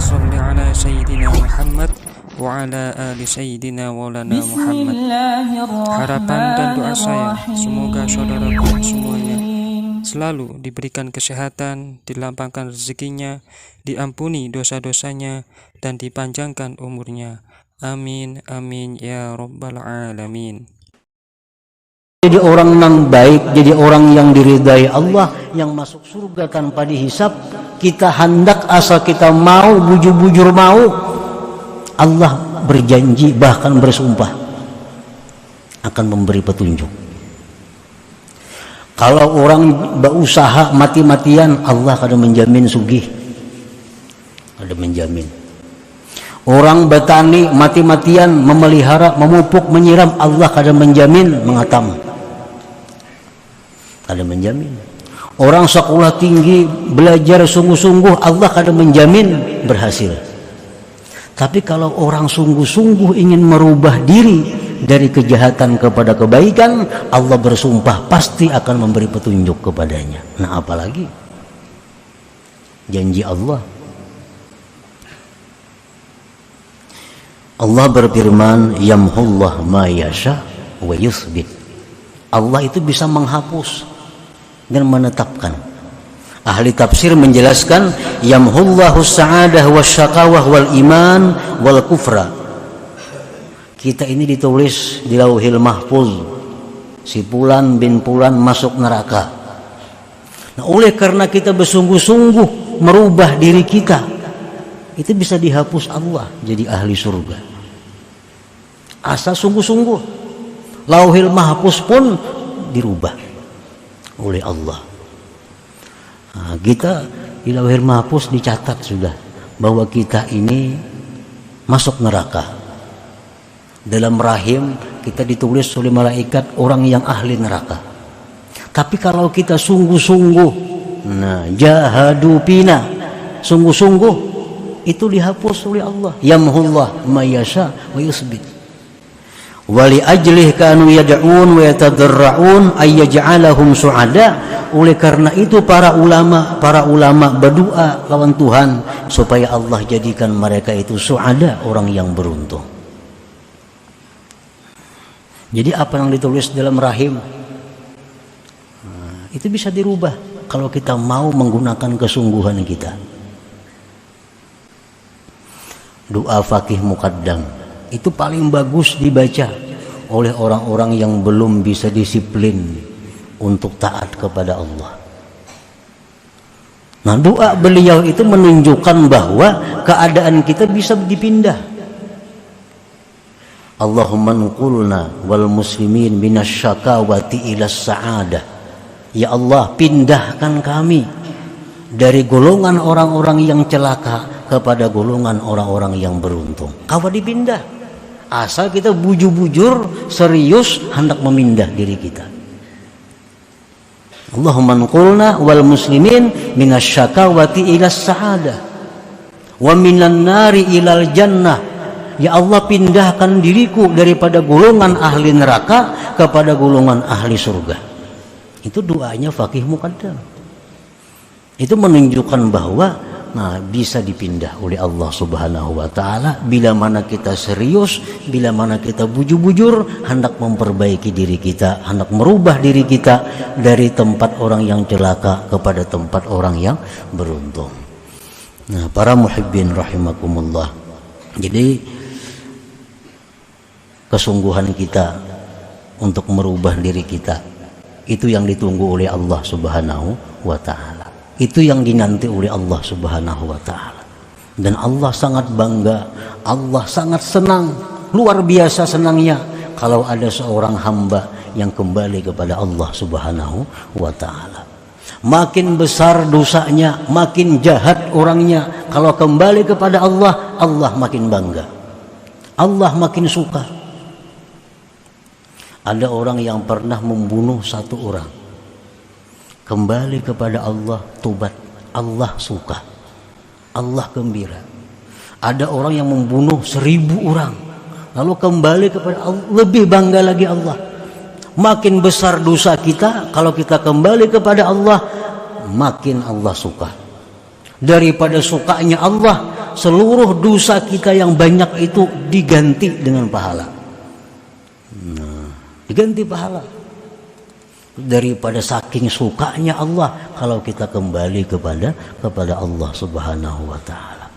sholli ala sayyidina Muhammad wa ala ali sayyidina maulana Muhammad. Harapan dan doa saya semoga saudaraku semuanya selalu diberikan kesehatan, dilapangkan rezekinya, diampuni dosa-dosanya, dan dipanjangkan umurnya. Amin, amin, ya rabbal alamin. Jadi orang yang baik, jadi orang yang diridai Allah, yang masuk surga tanpa dihisap. Kita hendak asal kita mau, bujur-bujur mau, Allah berjanji bahkan bersumpah akan memberi petunjuk. Kalau orang berusaha mati-matian, Allah akan menjamin sugih, ada menjamin. Orang bertani mati-matian, memelihara, memupuk, menyiram, Allah akan menjamin mengatam, ada menjamin. Orang sekolah tinggi, belajar sungguh-sungguh, Allah akan menjamin berhasil. Tapi kalau orang sungguh-sungguh ingin merubah diri dari kejahatan kepada kebaikan, Allah bersumpah pasti akan memberi petunjuk kepadanya. Nah, apalagi janji Allah. Allah berfirman, yamhullah ma yasha wa yuthbit. Allah itu bisa menghapus dan menetapkan. Ahli tafsir menjelaskan, yamhullahu sa'adah wasyaqawah wal iman wal kufra. Kita ini ditulis di Lauhil Mahfuz, si Fulan bin Fulan masuk neraka. Nah, oleh karena kita bersungguh-sungguh merubah diri kita, itu bisa dihapus Allah jadi ahli surga. Asal sungguh-sungguh, Lauhil Mahfuz pun dirubah oleh Allah. Nah, kita di Lauhil Mahfuz dicatat sudah bahwa kita ini masuk neraka. Dalam rahim kita ditulis oleh malaikat orang yang ahli neraka. Tapi kalau kita sungguh-sungguh, nah, jahadu pina, sungguh-sungguh, itu dihapus oleh Allah. Yamhullah ma yasha wa yusbit. Wali ajlih kanu yad'un wa yatadarra'un ay yaj'alahum su'ada. Oleh karena itu para ulama berdoa lawan Tuhan supaya Allah jadikan mereka itu su'ada, orang yang beruntung. Jadi apa yang ditulis dalam rahim, nah, itu bisa dirubah kalau kita mau menggunakan kesungguhan kita. Doa Faqih Muqaddam itu paling bagus dibaca oleh orang-orang yang belum bisa disiplin untuk taat kepada Allah. Nah, doa beliau itu menunjukkan bahwa keadaan kita bisa dipindah. Allahumma nqulna wal muslimin minasyakawati ila sa'adah. Ya Allah, pindahkan kami dari golongan orang-orang yang celaka kepada golongan orang-orang yang beruntung. Kawa dipindah, asal kita bujur-bujur serius hendak memindah diri kita. Allahumma nqulna wal muslimin minasyakawati ila sa'adah wa minan nari ilal jannah. Ya Allah, pindahkan diriku daripada golongan ahli neraka kepada golongan ahli surga. Itu doanya Faqih Muqaddam. Itu menunjukkan bahwa nah, bisa dipindah oleh Allah Subhanahu wa ta'ala bila mana kita serius, bila mana kita bujur-bujur hendak memperbaiki diri kita, hendak merubah diri kita dari tempat orang yang celaka kepada tempat orang yang beruntung. Nah, para muhibbin rahimakumullah. Jadi kesungguhan kita untuk merubah diri kita itu yang ditunggu oleh Allah Subhanahu wa ta'ala. Itu yang dinanti oleh Allah Subhanahu wa ta'ala. Dan Allah sangat bangga, Allah sangat senang, luar biasa senangnya kalau ada seorang hamba yang kembali kepada Allah Subhanahu wa ta'ala. Makin besar dosanya, makin jahat orangnya, kalau kembali kepada Allah, Allah makin bangga, Allah makin suka. Ada orang yang pernah membunuh satu orang, kembali kepada Allah, tobat, Allah suka, Allah gembira. Ada orang yang membunuh 1000 orang, lalu kembali kepada Allah, lebih bangga lagi Allah. Makin besar dosa kita, kalau kita kembali kepada Allah, makin Allah suka. Daripada sukanya Allah, seluruh dosa kita yang banyak itu diganti dengan pahala. Diganti pahala. Daripada saking sukanya Allah kalau kita kembali kepada Allah Subhanahu wa taala.